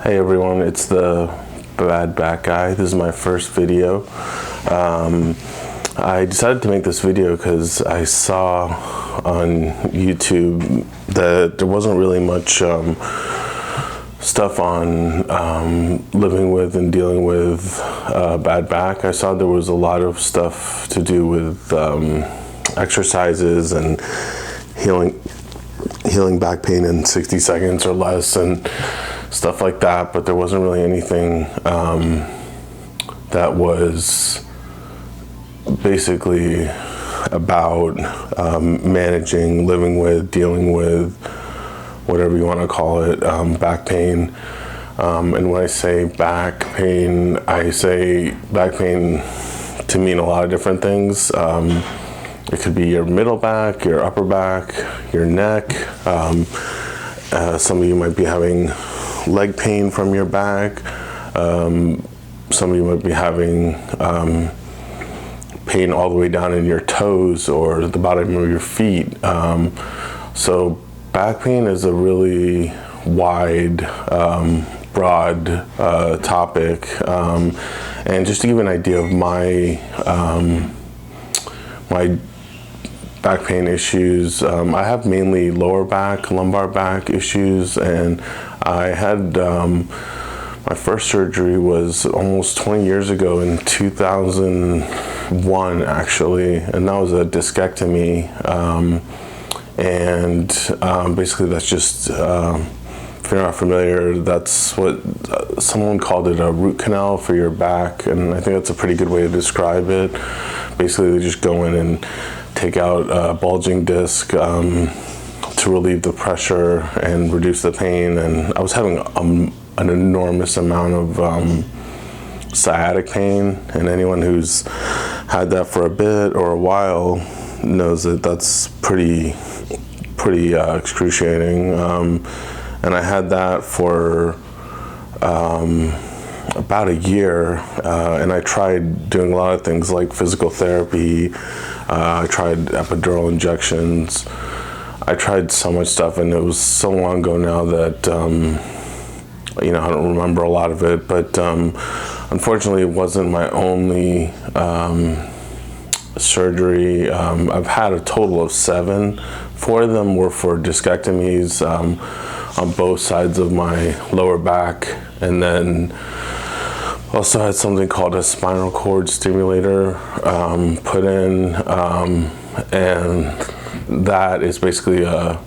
Hey everyone, it's the bad back guy. This is my first video. I decided to make this video because I saw on YouTube that there wasn't really much stuff on living with and dealing with bad back. I saw there was a lot of stuff to do with exercises and healing back pain in 60 seconds or less and stuff like that, but there wasn't really anything that was basically about managing, living with, dealing with, whatever you want to call it, back pain. And when I say back pain, I say back pain to mean a lot of different things. It could be your middle back, your upper back, your neck. Some of you might be having leg pain from your back. Some of you might be having pain all the way down in your toes or the bottom of your feet. So back pain is a really wide, broad topic. And just to give you an idea of my back pain issues, I have mainly lower back, lumbar back issues, and I had my first surgery was almost 20 years ago in 2001 actually, and that was a discectomy. Basically that's just, if you're not familiar, that's what someone called it, a root canal for your back, and I think that's a pretty good way to describe it. Basically they just go in and take out a bulging disc to relieve the pressure and reduce the pain, and I was having an enormous amount of sciatic pain, and anyone who's had that for a bit or a while knows that that's pretty excruciating. And I had that for about a year, and I tried doing a lot of things like physical therapy. I tried epidural injections. I tried so much stuff, and it was so long ago now that I don't remember a lot of it. But unfortunately, it wasn't my only surgery. I've had a total of 7. 4 of them were for discectomies on both sides of my lower back, and then also had something called a spinal cord stimulator put in, and that is basically a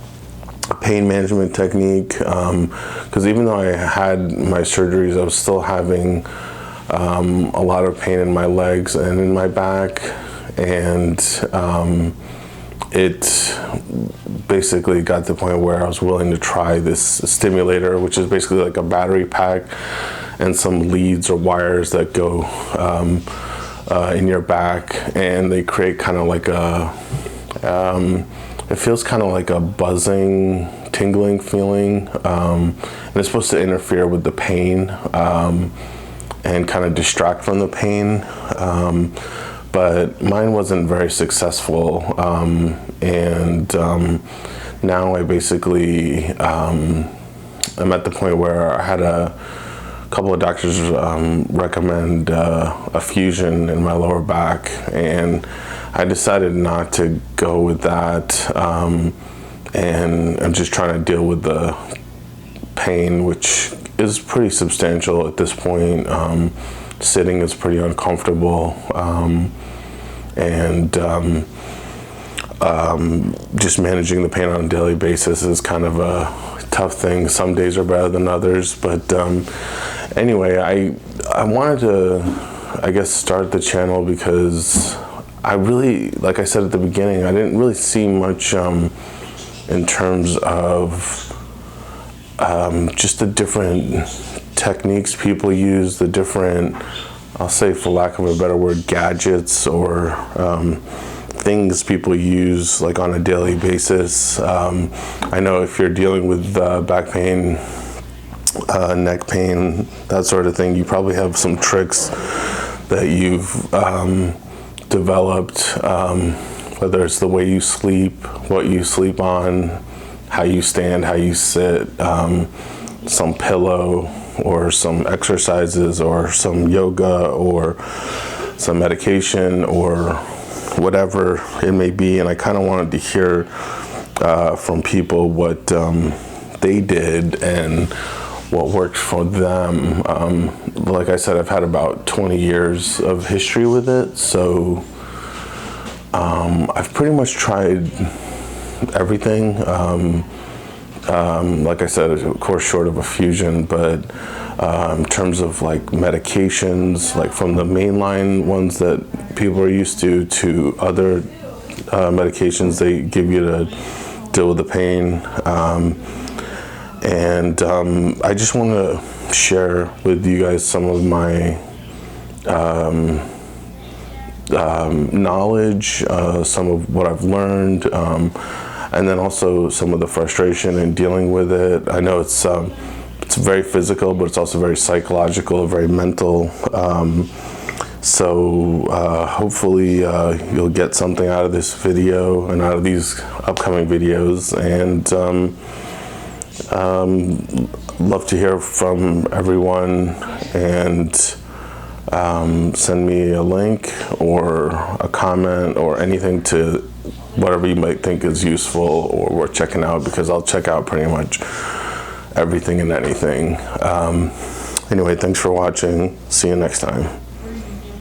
pain management technique, because even though I had my surgeries, I was still having a lot of pain in my legs and in my back, and it basically got to the point where I was willing to try this stimulator, which is basically like a battery pack and some leads or wires that go in your back, and they create kind of like a it feels kind of like a buzzing, tingling feeling, and it's supposed to interfere with the pain and kind of distract from the pain, but mine wasn't very successful, and now I basically I'm at the point where I had a couple of doctors recommend a fusion in my lower back, and I decided not to go with that, and I'm just trying to deal with the pain, which is pretty substantial at this point. Sitting is pretty uncomfortable, and just managing the pain on a daily basis is kind of a tough thing. Some days are better than others, but anyway, I wanted to, I guess, start the channel because I really, like I said at the beginning, I didn't really see much in terms of just the different techniques people use, the different, I'll say for lack of a better word, gadgets or things people use like on a daily basis. I know if you're dealing with back pain, neck pain, that sort of thing, you probably have some tricks that you've developed, whether it's the way you sleep, what you sleep on, how you stand, how you sit, some pillow, or some exercises or some yoga or some medication or whatever it may be. And I kind of wanted to hear from people what they did and what worked for them. Like I said, I've had about 20 years of history with it, so I've pretty much tried everything. Like I said, of course, short of a fusion, but in terms of like medications, like from the mainline ones that people are used to other medications they give you to deal with the pain. And I just want to share with you guys some of my knowledge, some of what I've learned, and then also some of the frustration in dealing with it. I know it's very physical, but it's also very psychological, very mental. So hopefully you'll get something out of this video and out of these upcoming videos. And love to hear from everyone, and send me a link or a comment or anything to whatever you might think is useful or worth checking out, because I'll check out pretty much everything and anything. Anyway, thanks for watching. See you next time.